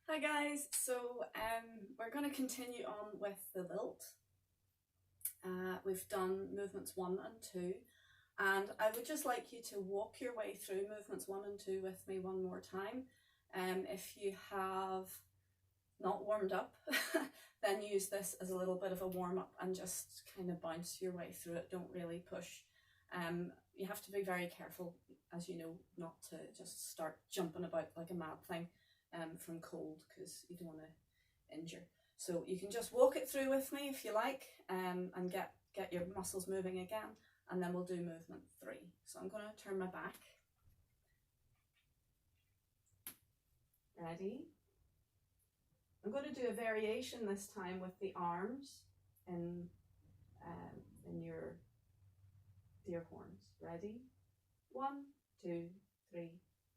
Hi guys, so we're going to continue on with the lilt. We've done movements 1 and 2, and I would just like you to walk your way through movements 1 and 2 with me one more time. If you have not warmed up, then use this as a little bit of a warm-up and just kind of bounce your way through it. Don't really push. You have to be very careful, as you know, not to just start jumping about like a mad thing from cold, because you don't want to injure. So you can just walk it through with me if you like, and get your muscles moving again, and then we'll do movement 3. So I'm going to turn my back. Ready? I'm going to do a variation this time with the arms in your deer horns. Ready? 1, 2, 3,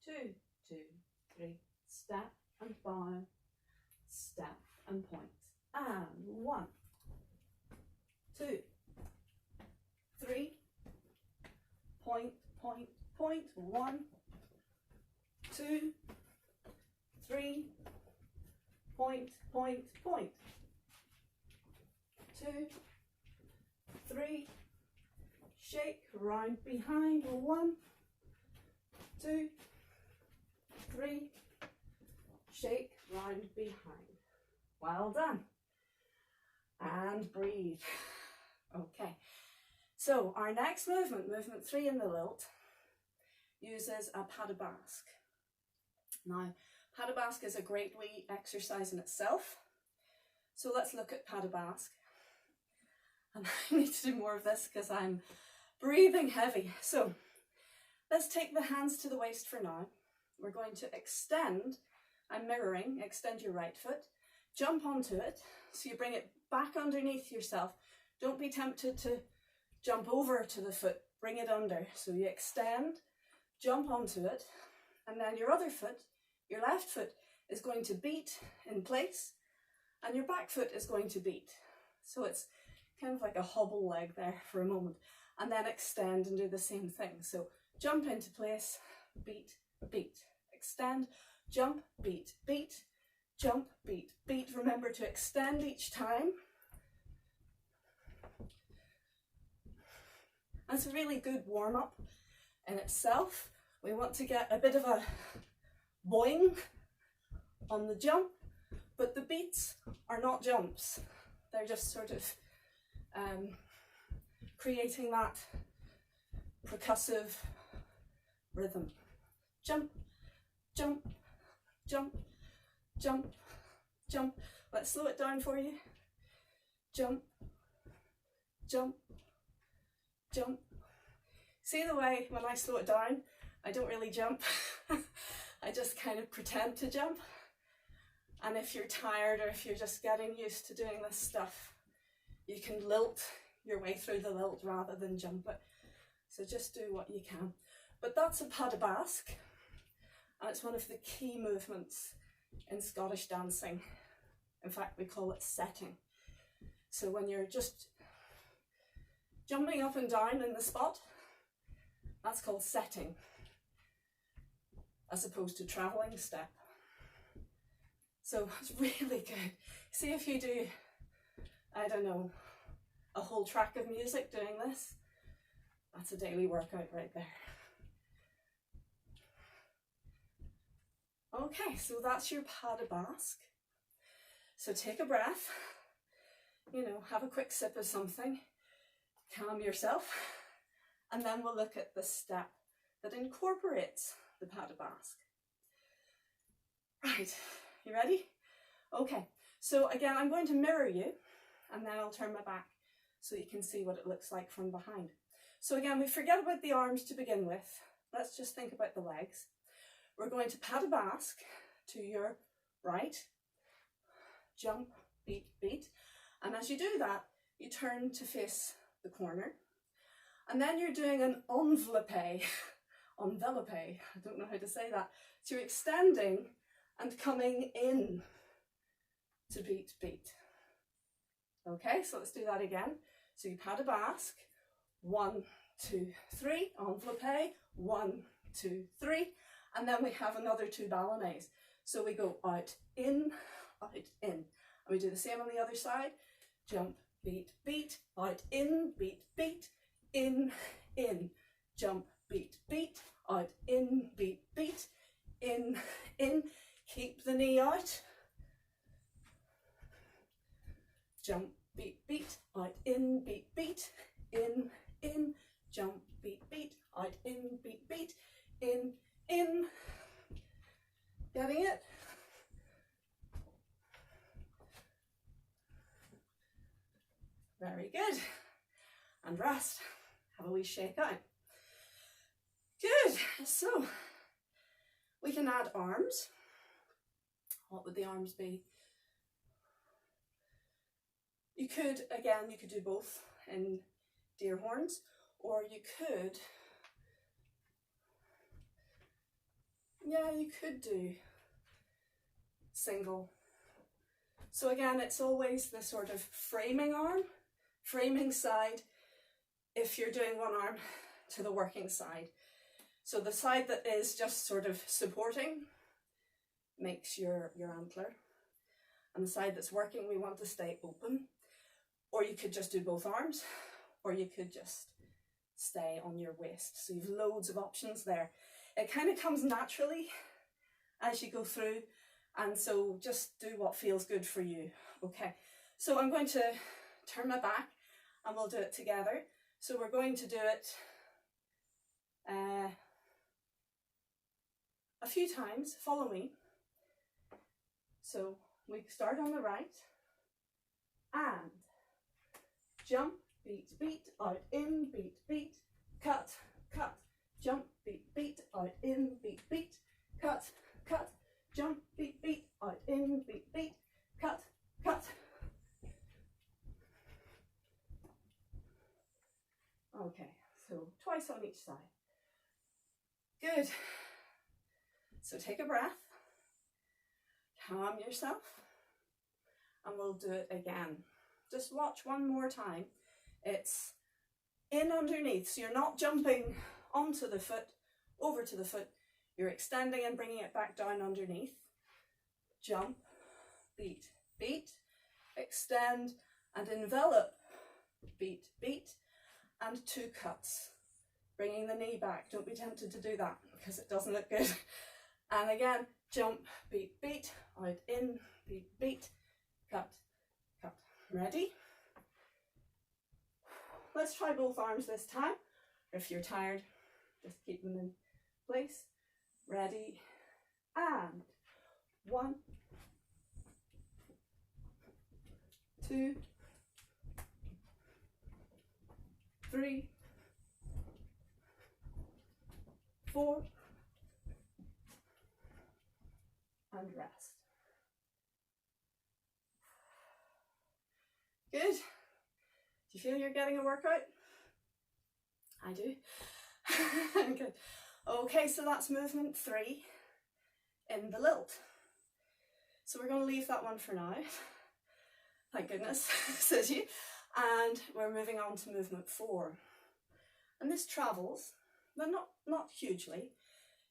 2, 2, 3. Step and bow, step and point. And 1, 2, 3, point, point, point. 1, 2, 3, point, point, point. 2, 3, shake, round behind. 1, 2, 3, shake, round behind. Well done. And breathe. Okay, so our next movement, movement 3 in the lilt, uses a pas de basque. Now, pas de basque is a great wee exercise in itself. So let's look at pas de basque. And I need to do more of this because I'm breathing heavy. So let's take the hands to the waist for now. We're going to extend. I'm mirroring, extend your right foot, jump onto it, so you bring it back underneath yourself. Don't be tempted to jump over to the foot, bring it under. So you extend, jump onto it, and then your other foot, your left foot, is going to beat in place, and your back foot is going to beat. So it's kind of like a hobble leg there for a moment, and then extend and do the same thing. So jump into place, beat, beat, extend, jump, beat, beat, jump, beat, beat. Remember to extend each time. That's a really good warm-up in itself. We want to get a bit of a boing on the jump, but the beats are not jumps. They're just sort of creating that percussive rhythm. Jump, jump, jump, jump, jump. Let's slow it down for you. Jump, jump, jump. See the way when I slow it down, I don't really jump. I just kind of pretend to jump. And if you're tired or if you're just getting used to doing this stuff, you can lilt your way through the lilt rather than jump it. So just do what you can. But that's a pas de basque. And it's one of the key movements in Scottish dancing. In fact, we call it setting. So when you're just jumping up and down in the spot, that's called setting, as opposed to travelling step. So it's really good. See if you do, I don't know, a whole track of music doing this. That's a daily workout right there. Okay, so that's your pas de basque. So take a breath, have a quick sip of something, calm yourself, and then we'll look at the step that incorporates the pas de basque. Right, you ready? Okay, so again, I'm going to mirror you, and then I'll turn my back so you can see what it looks like from behind. So again, we forget about the arms to begin with. Let's just think about the legs. We're going to pas de basque to your right, jump, beat, beat. And as you do that, you turn to face the corner. And then you're doing an enveloppe, enveloppe, I don't know how to say that. So you're extending and coming in to beat, beat. Okay, so let's do that again. So you pas de basque, 1, 2, 3, enveloppe, 1, 2, 3, and then we have another 2 ballonets. So we go out, in, in. And we do the same on the other side. Jump, beat, beat, out, in, beat, beat, in, jump, beat, beat, out, in, beat, beat, in, keep the knee out, jump, beat, beat, out, in, beat, beat, in, jump, beat, beat, out, in, beat, beat, in, getting it? Very good. And rest. Have a wee shake out. Good. So we can add arms. What would the arms be? You could, again, you could do both in deer horns, or you could, yeah, you could do single. So again, it's always the sort of framing arm, framing side, if you're doing one arm to the working side. So the side that is just sort of supporting makes your antler, and the side that's working, we want to stay open. Or you could just do both arms, or you could just stay on your waist. So you've loads of options there. It kind of comes naturally as you go through, and so just do what feels good for you. Okay, so I'm going to turn my back and we'll do it together. So we're going to do it a few times. Follow me. So we start on the right and jump, beat, beat, out, in, beat, beat, cut, cut, jump, beat, beat, out, in, beat, beat, cut, cut, jump, beat, beat, out, in, beat, beat, cut, cut. Okay, so twice on each side. Good. So take a breath, calm yourself, and we'll do it again. Just watch one more time. It's in underneath, so you're not jumping onto the foot, over to the foot. You're extending and bringing it back down underneath. Jump, beat, beat, extend and envelop, beat, beat, and 2 cuts. Bringing the knee back. Don't be tempted to do that because it doesn't look good. And again, jump, beat, beat, out, in, beat, beat, cut, cut. Ready? Let's try both arms this time. If you're tired, just keep them in place. Ready? And 1, 2, 3, 4, and rest. Good. Do you feel you're getting a workout? I do. Good. Okay, so that's movement 3 in the lilt. So we're going to leave that one for now. Thank goodness, says you. And we're moving on to movement 4. And this travels, but not hugely.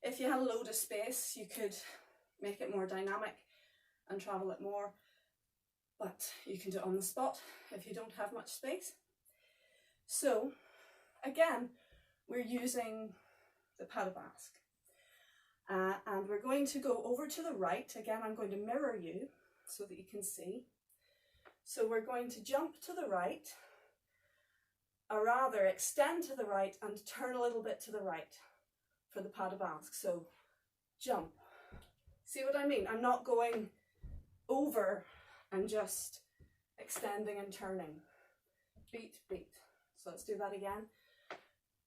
If you had a load of space, you could make it more dynamic and travel it more. But you can do it on the spot if you don't have much space. So again, we're using the pas de basque. And we're going to go over to the right. Again, I'm going to mirror you so that you can see. So we're going to jump to the right, or rather extend to the right and turn a little bit to the right for the pas de basque. So jump. See what I mean? I'm not going over and just extending and turning. Beat, beat. So let's do that again.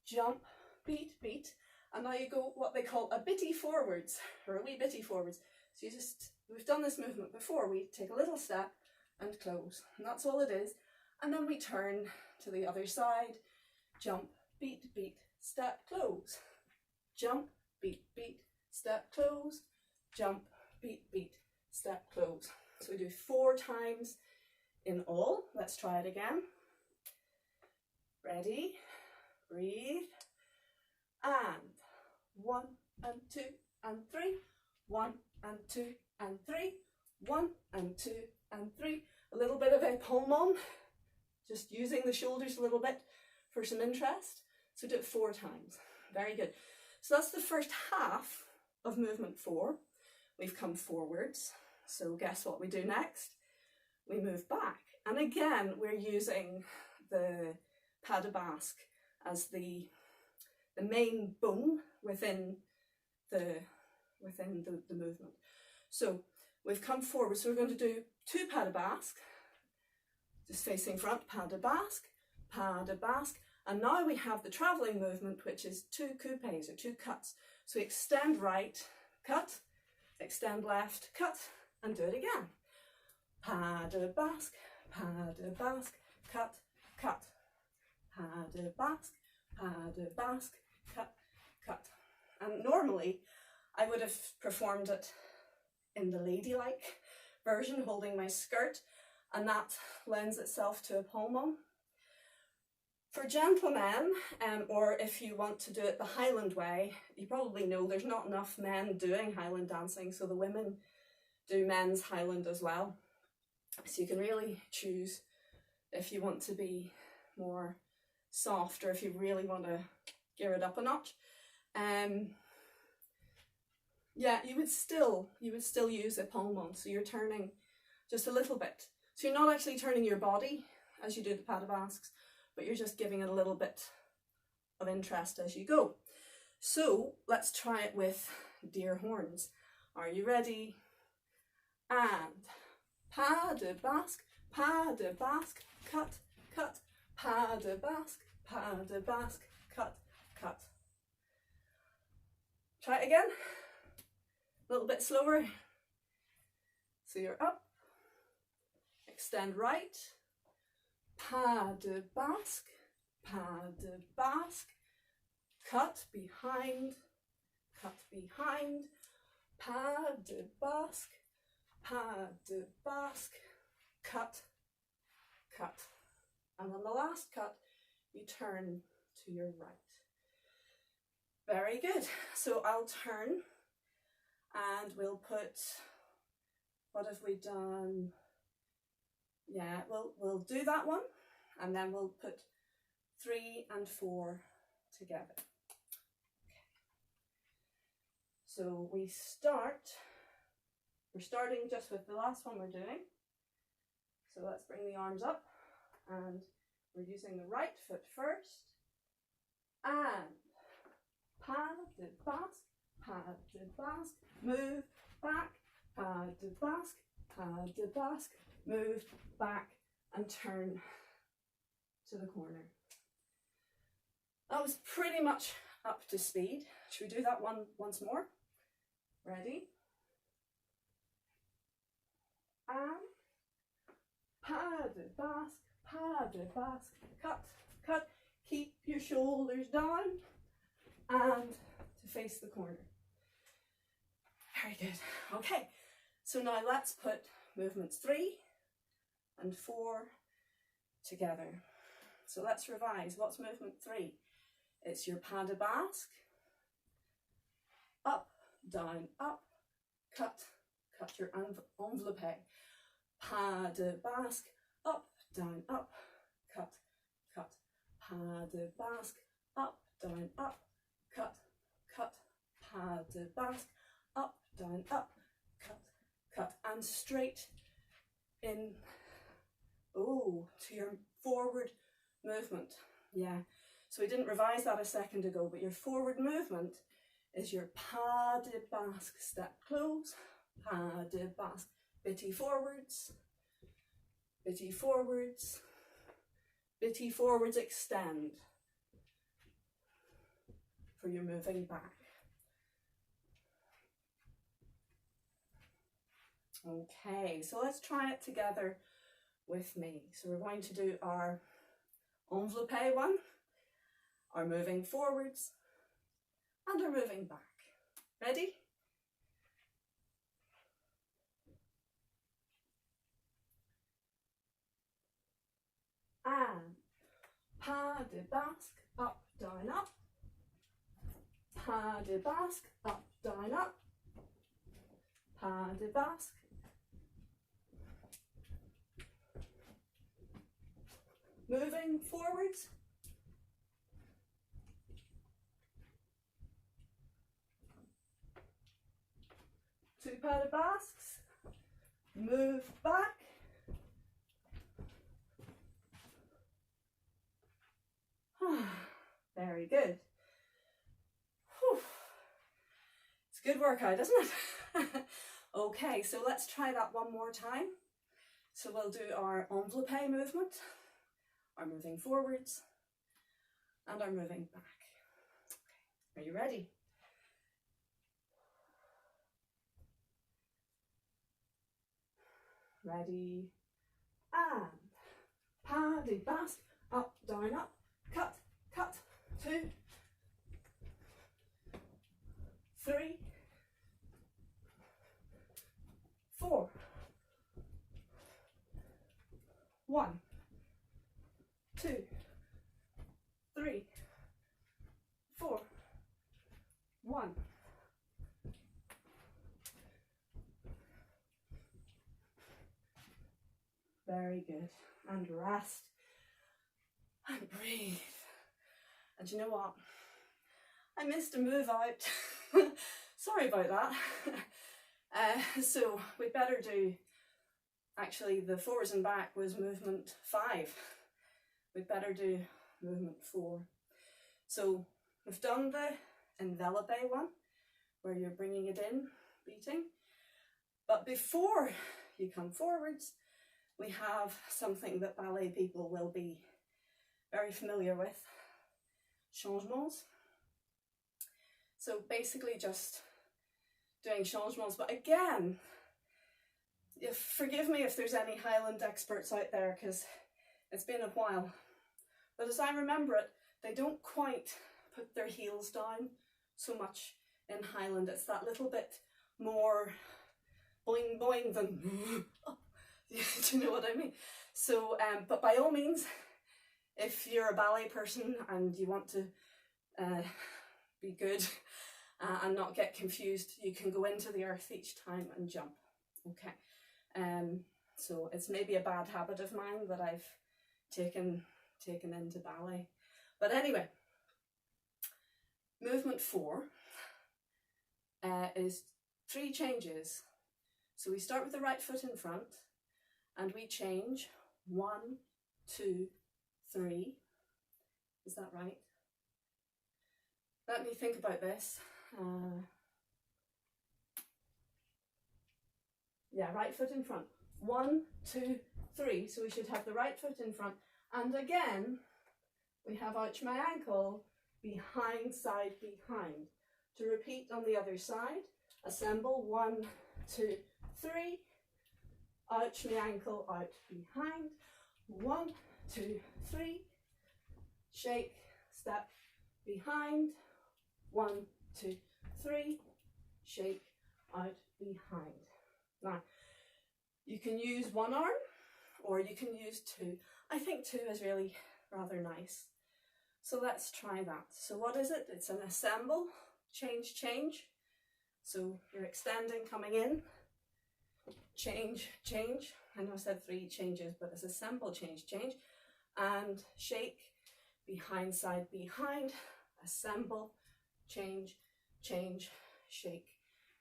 Jump, beat, beat. And now you go what they call a bitty forwards, or a wee bitty forwards. So you just, we've done this movement before. We take a little step and close. And that's all it is. And then we turn to the other side. Jump, beat, beat, step, close. Jump, beat, beat, step, close. Jump, beat, beat, step, close. So we do 4 times in all. Let's try it again. Ready, breathe, and 1 and 2 and 3, 1 and 2 and 3, 1 and 2 and 3. A little bit of épaulement, just using the shoulders a little bit for some interest. So do it 4 times. Very good. So that's the first half of movement 4. We've come forwards. So guess what we do next? We move back. And again, we're using the pas de basque as the main bone within the movement. So we've come forward, so we're going to do 2 pas de basque, just facing front, pas de basque, and now we have the travelling movement, which is 2 coupés or 2 cuts. So we extend right, cut, extend left, cut, and do it again. Pas de basque, cut, cut. Pas de basque, cut, cut. And normally I would have performed it in the ladylike version, holding my skirt, and that lends itself to épaulement. For gentlemen, or if you want to do it the Highland way, you probably know there's not enough men doing Highland dancing, so the women do men's Highland as well. So you can really choose if you want to be more soft or if you really want to gear it up a notch. Yeah, you would still use épaulement, so you're turning just a little bit. So you're not actually turning your body as you do the pas de basques, but you're just giving it a little bit of interest as you go. So let's try it with deer horns. Are you ready? And pas de basque, cut, cut, pas de basque, cut, cut. Try it again. A little bit slower. So you're up, extend right, pas de basque, cut behind, pas de basque, cut, cut. And on the last cut, you turn to your right. Very good. So I'll turn and we'll put, what have we done? Yeah, we'll do that one and then we'll put 3 and 4 together. Okay. So we're starting just with the last one we're doing. So let's bring the arms up and we're using the right foot first. And pas de basque, move back, pas de basque, move back and turn to the corner. That was pretty much up to speed. Should we do that one once more? Ready? And pas de basque, cut, cut. Keep your shoulders down and to face the corner. Very good. Okay, so now let's put movements 3 and 4 together. So let's revise. What's movement 3? It's your pas de basque, up, down, up, cut, cut your enveloppe. Pas de basque, up, down, up, cut, cut. Pas de basque, up, down, up, cut, cut. Pas de basque, up, down, up, cut, cut. And straight in, to your forward movement. Yeah, so we didn't revise that a second ago, but your forward movement is your pas de basque, step close, pas de basque, bitty forwards, bitty forwards, bitty forwards, extend for your moving back. Okay, so let's try it together with me. So we're going to do our enveloppe one, our moving forwards, and our moving back. Ready? And pas de basque, up, down, up. Pas de basque, up, down, up. pas de basque. Moving forwards. Two pas de basques. Move back. Very good. Whew. It's a good workout, isn't it? Okay, so let's try that one more time. So we'll do our enveloppe movement, our moving forwards, and our moving back. Okay. Are you ready? Ready, and pas de basque, up, down, up, cut, cut, 2, 3, 4, 1, 2, 3, 4, 1. Very good. And rest. And breathe. And you know what? I missed a move out. Sorry about that. So we'd better do, actually the forwards and back was movement 5. We'd better do movement 4. So we've done the envelope one, where you're bringing it in, beating. But before you come forwards, we have something that ballet people will be very familiar with, changements. So basically just doing changements, but again, forgive me if there's any Highland experts out there, because it's been a while. But as I remember it, they don't quite put their heels down so much in Highland. It's that little bit more boing boing than do you know what I mean? So, but by all means, if you're a ballet person and you want to be good and not get confused, you can go into the earth each time and jump. Okay. So it's maybe a bad habit of mine that I've taken into ballet. But anyway, movement 4 is 3 changes. So we start with the right foot in front, and we change 1, 2, 3. Is that right? Let me think about this. Yeah, right foot in front. 1, 2, 3. So we should have the right foot in front. And again, we have arch my ankle, behind, side, behind. To repeat on the other side, assemble 1, 2, 3. Arch my ankle, out, behind. 1, 2, 3. Shake, step, behind. 1, 2, 3. Shake, out, behind. Now, you can use one arm or you can use 2. I think 2 is really rather nice. So let's try that. So what is it? It's an assemble, change, change. So you're extending, coming in, change, change. I know I said 3 changes, but it's assemble, change, change. And shake, behind, side, behind. Assemble, change, change, shake,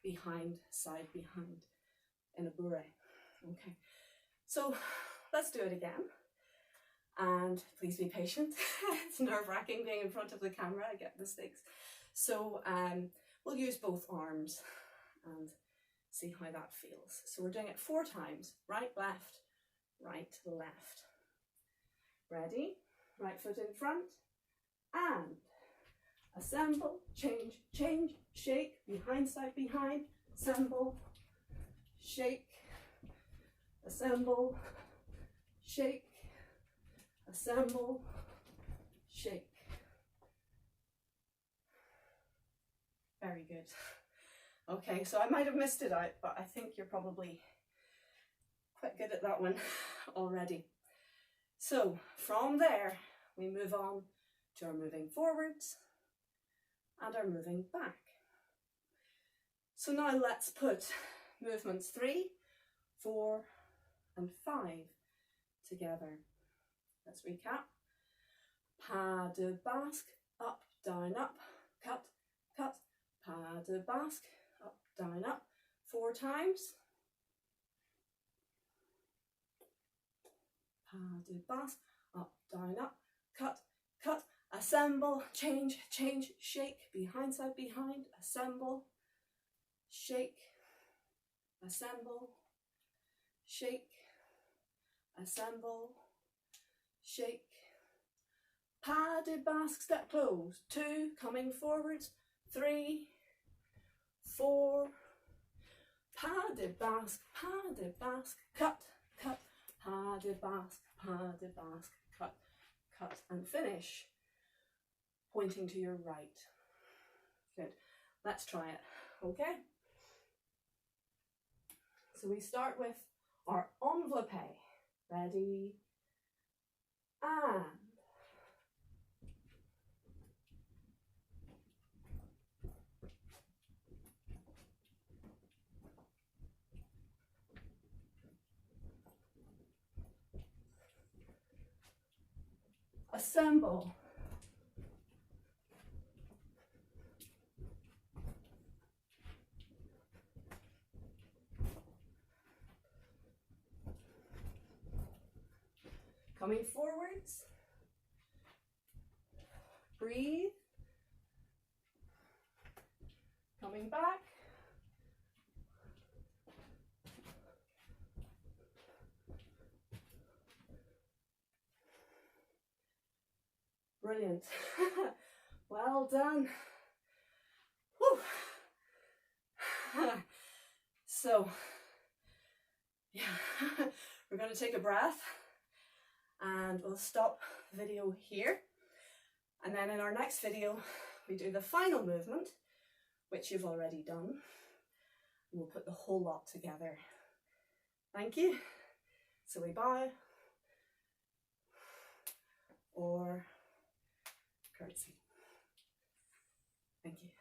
behind, side, behind. In a bourrée. Okay, so let's do it again, and please be patient. It's nerve-wracking being in front of the camera. I get mistakes. So we'll use both arms and see how that feels. So we're doing it 4 times. Right, left, right, left. Ready? Right foot in front, and assemble, change, change, shake, behind, side, behind, assemble, shake, assemble, shake, assemble, shake. Very good. Okay, so I might have missed it out, but I think you're probably quite good at that one already. So from there, we move on to our moving forwards and our moving back. So now let's put movements 3, 4 and 5 together. Let's recap. Pas de basque, up, down, up, cut, cut, pas de basque, up, down, up, 4 times. Pas de basque, up, down, up, cut, cut, assemble, change, change, shake, behind, side, behind, assemble, shake, assemble, shake, assemble, shake. Pas de basque, step close, 2, coming forwards, 3, 4, pas de basque, cut, cut, pas de basque, cut, cut, and finish, pointing to your right. Good, let's try it, okay? So we start with our enveloppe, ready, and assemble, coming forwards, breathe, coming back, brilliant. Well done. Whew. So, yeah, we're going to take a breath and we'll stop the video here. And then in our next video, we do the final movement, which you've already done. And we'll put the whole lot together. Thank you. So we bow or curtsy. Thank you.